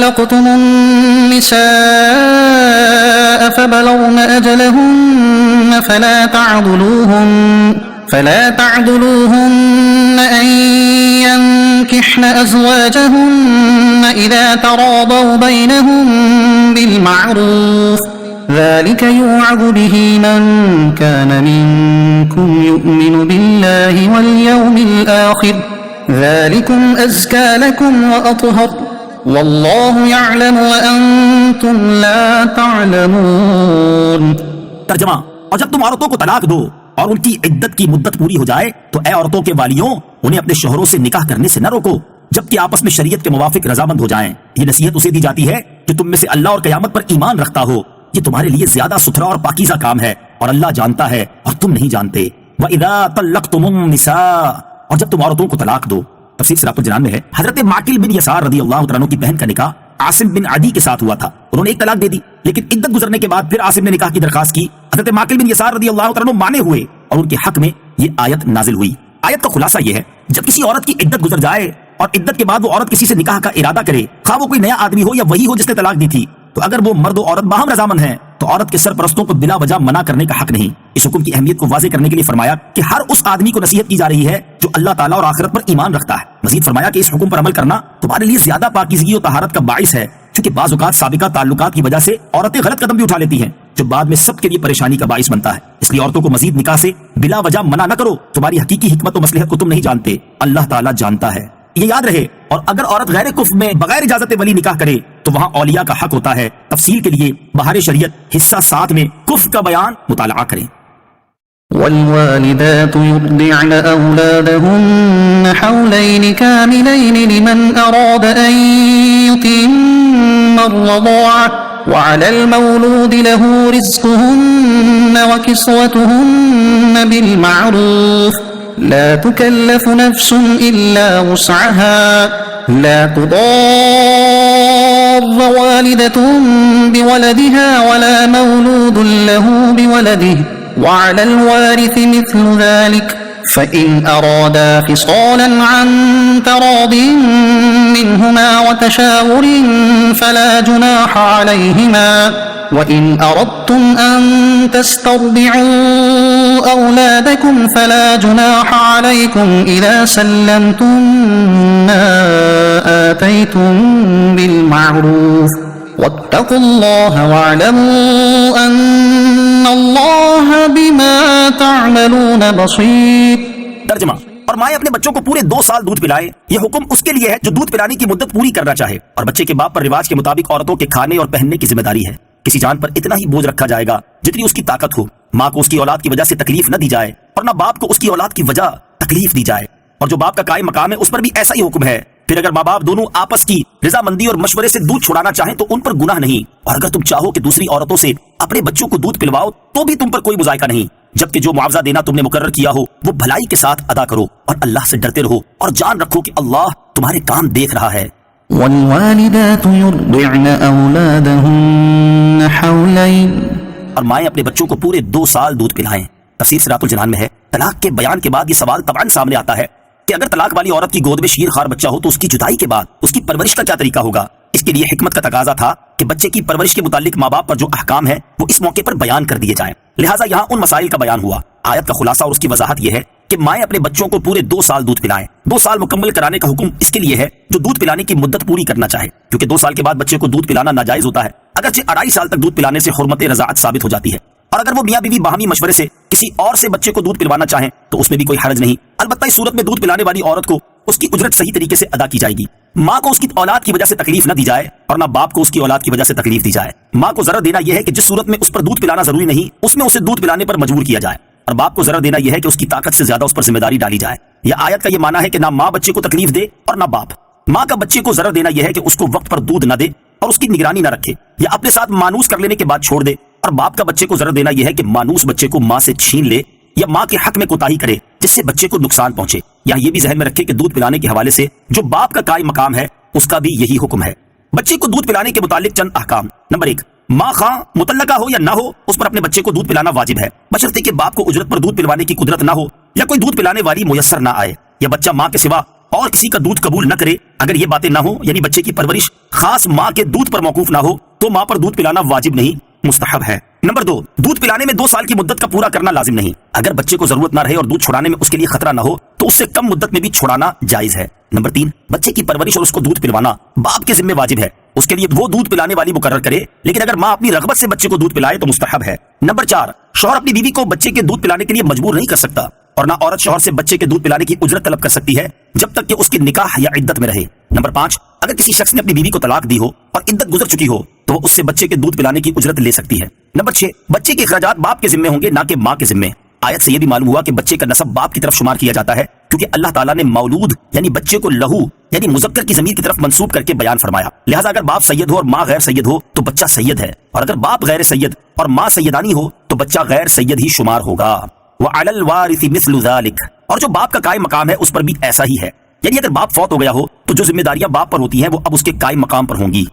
طلقتم النساء فبلغن أجلهن فلا تعضلوهن أن ينكحن أزواجهن إذا تراضوا بينهم بالمعروف ذلك يوعظ به من كان منكم يؤمن بالله واليوم الآخر ذلكم أزكى لكم وأطهر والله يعلم وأنتم لا تعلمون۔ ترجمہ: اور جب تم عورتوں کو طلاق دو اور ان کی عدت کی مدت پوری ہو جائے تو اے عورتوں کے والیوں انہیں اپنے شوہروں سے نکاح کرنے سے نہ روکو جبکہ آپس میں شریعت کے موافق رضامند ہو جائیں۔ یہ نصیحت اسے دی جاتی ہے جو تم میں سے اللہ اور قیامت پر ایمان رکھتا ہو، یہ تمہارے لیے زیادہ ستھرا اور پاکیزہ کام ہے اور اللہ جانتا ہے اور تم نہیں جانتے۔ وَإِذَا طَلَّقْتُمُ النِّسَاءَ، اور جب تم عورتوں کو طلاق دو۔ تفسیر سراۃ الجنان میں ہے حضرت معقل بن یسار رضی اللہ عنہ کی بہن کا نکاح عاصم بن عدی کے ساتھ ہوا تھا، انہوں نے ایک طلاق دے دی، لیکن عدت گزرنے کے بعد پھر عاصم نے نکاح کی درخواست کی، حضرت معقل بن یسار رضی اللہ عنہ مانے ہوئے اور ان کے حق میں یہ آیت نازل ہوئی۔ آیت کا خلاصہ یہ ہے جب کسی عورت کی عدت گزر جائے اور عدت کے بعد وہ عورت کسی سے نکاح کا ارادہ کرے، خواہ وہ کوئی نیا آدمی ہو یا وہی ہو جس نے طلاق دی تھی، تو اگر وہ مرد و عورت باہم رضامند ہیں تو عورت کے سرپرستوں کو بلا وجہ منع کرنے کا حق نہیں۔ اس حکم کی اہمیت کو واضح کرنے کے لیے فرمایا کہ ہر اس آدمی کو نصیحت کی جا رہی ہے جو اللہ تعالیٰ اور آخرت پر ایمان رکھتا ہے۔ مزید فرمایا کہ اس حکم پر عمل کرنا تمہارے لیے زیادہ پاکیزگی و طہارت کا باعث ہے، کیونکہ بعض اوقات سابقہ تعلقات کی وجہ سے عورتیں غلط قدم بھی اٹھا لیتی ہیں جو بعد میں سب کے لیے پریشانی کا باعث بنتا ہے۔ اس لیے عورتوں کو مزید نکاح سے بلا وجہ منع نہ کرو، تمہاری حقیقی حکمت و مصلحت کو تم نہیں جانتے، اللہ تعالیٰ جانتا ہے۔ یہ یاد رہے، اور اگر عورت غیر کفر میں بغیر اجازت ولی نکاح کرے تو وہاں اولیاء کا حق ہوتا ہے۔ تفصیل کے لیے بہار شریعت حصہ 7 میں کفر کا بیان مطالعہ کریں۔ والوالدات يرضعن أولادهن حولين كاملين لمن أراد أن يتم الرضاعة وعلى المولود له رزقهن وكسوتهن بالمعروف لا تكلف نفس إلا وسعها لا تضار والدة بولدها ولا مولود له بولده وعلى الوارث مثل ذلك فإن أرادا فصالا عن تراض منهما وتشاور فلا جناح عليهما وإن أردتم أن تسترضعوا أولادكم فلا جناح عليكم إذا سلمتم ما آتيتم بالمعروف واتقوا الله واعلموا أن الله بما تعملون بصير۔ ترجمہ: اور مائیں اپنے بچوں کو پورے 2 سال دودھ پلائیں، یہ حکم اس کے لیے ہے جو دودھ پلانے کی مدت پوری کرنا چاہے، اور بچے کے باپ پر رواج کے مطابق عورتوں کے کھانے اور پہننے کی ذمہ داری ہے۔ کسی جان پر اتنا ہی بوجھ رکھا جائے گا جتنی اس کی طاقت ہو، ماں کو اس کی اولاد کی وجہ سے تکلیف نہ دی جائے اور نہ باپ کو اس کی اولاد کی وجہ تکلیف دی جائے، اور جو باپ کا قائم مقام ہے اس پر بھی ایسا ہی حکم ہے۔ پھر اگر ماں باپ دونوں آپس کی رضامندی اور مشورے سے دودھ چھڑانا چاہیں تو ان پر گناہ نہیں، اور اگر تم چاہو کہ دوسری عورتوں سے اپنے بچوں کو دودھ پلواؤ تو بھی تم پر کوئی مذائقہ نہیں، جبکہ جو معاوضہ دینا تم نے مقرر کیا ہو وہ بھلائی کے ساتھ ادا کرو اور اللہ سے ڈرتے رہو اور جان رکھو کہ اللہ تمہارے کام دیکھ رہا ہے۔ والوالدات يرضعن أولادهن حولين، اور مائیں اپنے بچوں کو پورے 2 سال دودھ پلائیں۔ تفسیر سراۃ الجنان میں ہے طلاق کے بیان کے بعد یہ سوال طبعاً سامنے آتا ہے کہ اگر طلاق والی عورت کی گود میں شیر خوار بچہ ہو تو اس کی جدائی کے بعد اس کی پرورش کا کیا طریقہ ہوگا؟ اس کے لیے حکمت کا تقاضا تھا کہ بچے کی پرورش کے متعلق ماں باپ پر جو احکام ہیں وہ اس موقع پر بیان کر دیے جائیں، لہٰذا یہاں ان مسائل کا بیان ہوا۔ آیت کا خلاصہ اور اس کی وضاحت یہ ہے کہ مائیں اپنے بچوں کو پورے 2 سال دودھ پلائیں۔ 2 سال مکمل کرانے کا حکم اس کے لیے ہے جو دودھ پلانے کی مدت پوری کرنا چاہے، کیونکہ 2 سال کے بعد بچے کو دودھ پلانا ناجائز ہوتا ہے، اگرچہ 2.5 سال تک دودھ پلانے سے حرمت رضاعت ثابت ہو جاتی ہے، اور اگر وہ میاں بیوی باہمی مشورے سے کسی اور سے بچے کو دودھ پلوانا چاہیں تو اس میں بھی کوئی حرج نہیں۔ البتہ اس صورت میں دودھ پلانے والی عورت کو اس کی اجرت صحیح طریقے سے ادا کی جائے گی، ماں کو اس کی اولاد کی وجہ سے تکلیف نہ دی جائے اور نہ باپ کو اس کی اولاد کی وجہ سے تکلیف دی جائے۔ ماں کو ضرر دینا یہ ہے کہ جس صورت میں اس پر دودھ پلانا ضروری نہیں اس میں اسے دودھ پلانے پر مجبور کیا جائے، اور باپ کو ضرر دینا یہ ہے کہ اس کی طاقت سے زیادہ اس پر ذمہ داری ڈالی جائے۔ یہ آیت کا یہ معنی ہے کہ نہ ماں بچے کو تکلیف دے اور نہ باپ۔ ماں کا بچے کو ضرر دینا یہ ہے کہ اس کو وقت پر دودھ نہ دے اور اس کی نگرانی نہ رکھے یا اپنے ساتھ مانوس کر لینے کے بعد چھوڑ دے، اور باپ کا بچے کو ضرر دینا یہ ہے کہ مانوس بچے کو ماں سے چھین لے یا ماں کے حق میں کوتاہی کرے جس سے بچے کو نقصان پہنچے۔ یہاں یہ بھی ذہن میں رکھے کہ دودھ پلانے کے حوالے سے جو باپ کا قائم مقام ہے اس کا بھی یہی حکم ہے۔ بچے کو دودھ پلانے کے متعلق چند احکام۔ نمبر 1، ماں خواہ مطلقہ ہو یا نہ ہو اس پر اپنے بچے کو دودھ پلانا واجب ہے، بشرطے کہ باپ کو اجرت پر دودھ پلوانے کی قدرت نہ ہو یا کوئی دودھ پلانے والی میسر نہ آئے، یا بچہ ماں کے سوا اور کسی کا دودھ قبول نہ کرے اگر یہ باتیں نہ ہو یعنی بچے کی پرورش خاص ماں کے دودھ پر موقوف نہ ہو تو ماں پر دودھ پلانا واجب نہیں، مستحب ہے۔ نمبر 2، دودھ پلانے میں 2 سال کی مدت کا پورا کرنا لازم نہیں۔ اگر بچے کو ضرورت نہ رہے اور دودھ چھڑانے میں اس کے لیے خطرہ نہ ہو تو اس سے کم مدت میں بھی چھڑانا جائز ہے۔ نمبر 3، بچے کی پرورش اور اس کو دودھ پلوانا باپ کے ذمہ واجب ہے، اس کے لیے وہ دودھ پلانے والی مقرر کرے، لیکن اگر ماں اپنی رغبت سے بچے کو دودھ پلائے تو مستحب ہے۔ نمبر 4، شوہر اپنی بیوی کو بچے کے دودھ پلانے کے لیے مجبور نہیں کر سکتا، اور نہ عورت شوہر سے بچے کے دودھ پلانے کی اجرت طلب کر سکتی ہے جب تک کہ اس کی نکاح یا عدت میں رہے۔ نمبر 5، اگر کسی شخص نے اپنی بیوی کو طلاق دی ہو اور عدت گزر چکی ہو تو وہ اس سے بچے کے دودھ پلانے کی اجرت لے سکتی ہے۔ نمبر 6، بچے کے اخراجات باپ کے ذمے ہوں گے نہ کہ ماں کے ذمے۔ آیت سے یہ بھی معلوم ہوا کہ بچے کا نسب باپ کی طرف شمار کیا جاتا ہے، کیونکہ اللہ تعالیٰ نے مولود یعنی بچے کو لہو یعنی مذکر کی ضمیر کی طرف منسوب کر کے بیان فرمایا، لہٰذا اگر باپ سید ہو اور ماں غیر سید ہو تو بچہ سید ہے، اور اگر باپ غیر سید اور ماں سیدانی ہو تو بچہ غیر سید ہی شمار ہوگا۔ وَعَلَى الْوَارِثِ مِثْلُ ذَلِكَ، اور جو باپ کا قائم مقام ہے اس پر بھی ایسا ہی ہے، یعنی اگر باپ فوت ہو گیا ہو تو جو ذمہ داریاں باپ پر ہوتی ہیں وہ اب اس کے قائم مقام پر ہوں گی۔